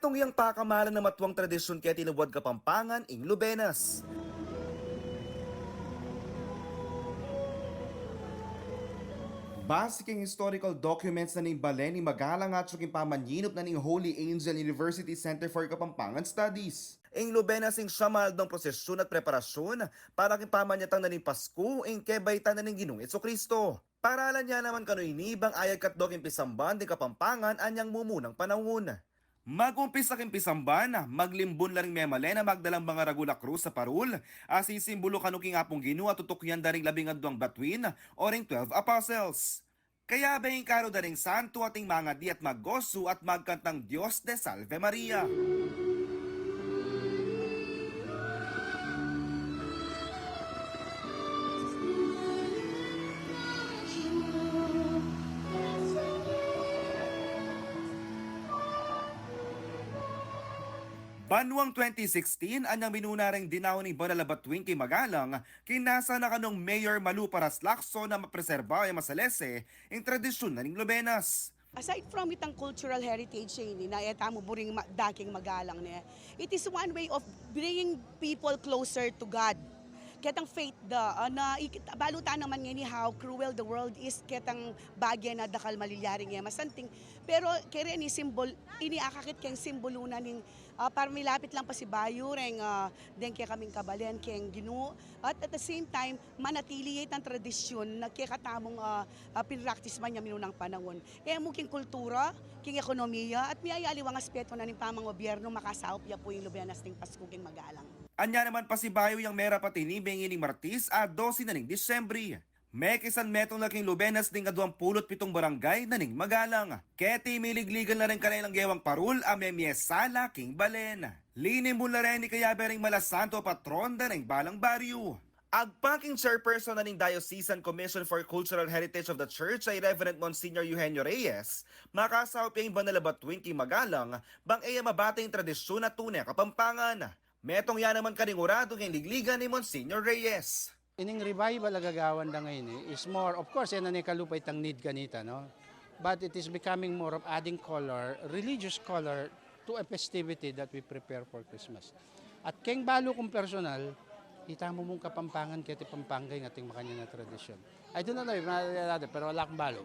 Metong yang pakamalan na matuwang tradisyon kaya tinubuad Kapampangan ing Lubenas. Base king historical documents na ning balen ni Magalang at suking pamaninop na ning Holy Angel University Center for Kapampangan Studies. Ing Lubenas ing siyamaldong prosesyon at preparasyon para king pamanyatang na ning Pasko ing kebaytan na ning Ginoong Jesucristo. Paralan niya naman kano inibang ayag katdok ing pisamban di Kapampangan anyang mumunang panahon. Magumpisa king pisamban, maglimbon laring memale na magdalang mga ragula krus sa parul, asisimbolo kanuking apong Ginoo at tutukyan daring 12 batuin o ring 12 apostles. Kaya bahing karo daring santo ating mga di at maggoso at magkantang Dios de Salve Maria. Banwang 2016, anyang minunarang dinaw ni Banalabatuing kay Magalang, kinasa na kanong Mayor Malu Paraslakso na mapreserba ay masalese ang tradisyon na ning Lubenas. Aside from itang cultural heritage ini na etamo buring daking Magalang ne, it is one way of bringing people closer to God. Ketang faith da na balutan naman nga ni how cruel the world is ketang bagya na dakal malilyaring nga masanting pero kere ni symbol ini akakit keng simbolo na ning para milapit lang pa si Bayo reng den kaya kaming kabalen keng Ginoo at the same time manatili ang tradisyon na kaya katamong pinractice man niya minunang panahon kaya muking kultura king ekonomiya at may aliwang aspeto na ning pamang gobyerno makasaop ya po yung Lubenas ning Pasko king Magalang. Anya naman pa si Bayo yang mera patinibeng ining Martis a 12 na ning Disyembre. May kisan metong laking Lubenas ning 27 barangay na ning Magalang. Keti miligligan na rin kanilang gewang parul a memyesala king Balen. Linim mula rin ni Kayabering Malasanto patron na ring Balang Baryo. Agpaking chairperson na ning Diocesan Commission for Cultural Heritage of the Church ay Reverend Monsignor Eugenio Reyes, makasawap yung Banalabatuing kay Magalang, bang iya mabateng tradisyon na tunay Kapampangan. Metong yan naman kaningurado ng ligligan ni Monsignor Reyes. Ining revival agagawan da ngayon is more, of course, yan na kalupay tang need kanita, no? But it is becoming more of adding color, religious color, to a festivity that we prepare for Christmas. At keng balo kong personal, kita mo mong Kapampangan kaya Pampangay ng ating makanya na tradisyon. I don't know if natin, pero wala akong balo.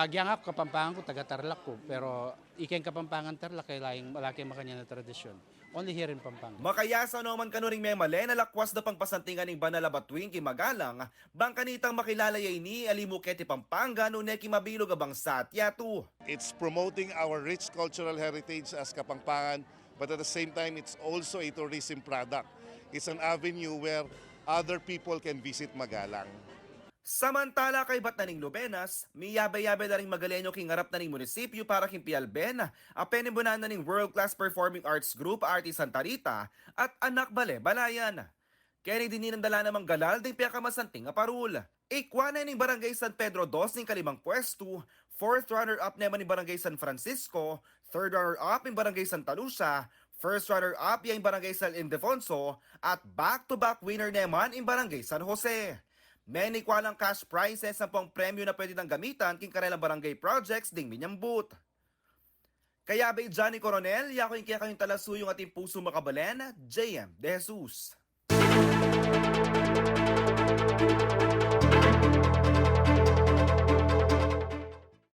Giyang ako Kapampangan ko, taga-Tarlac ko, pero ikeng Kapampangan Tarlac, kaya malaki makanya na tradisyon. Only here in Pampanga. Makayasa naman kanuring memale na lakwas na pangpasantingan ng Banalabatuing kay Magalang, bang kanitang makilala ni alimu keti Pampanga no neki mabilog abang satyatu. It's promoting our rich cultural heritage as Kapampangan, but at the same time, it's also a tourism product. It's an avenue where other people can visit Magalang. Samantala kay Batnaning Lubenas, miyabe-yabe na rin Magalenyo king harap na ning munisipyo para king Pialben, apenibunan na ning world-class performing arts group Arti Santa Rita at Anak Bale Balayan. Kaya din ninandala namang galal ding piyakamasanting aparul. Ikwa na ning Barangay San Pedro 2 ning kalimang pwesto, 4th runner-up naman ni Barangay San Francisco, 3rd runner-up ng Barangay Santa Lucia, 1st runner-up yung Barangay San Ildefonso, at back-to-back winner naman yung Barangay San Jose. Many kwalang cash prizes ang pang premyo na pwede nang gamitan king karelang barangay projects ding minyambut. Kaya ba Johnny Coronel, yako yung kaya kayong talasuyong ating puso makabalen, JM De Jesus.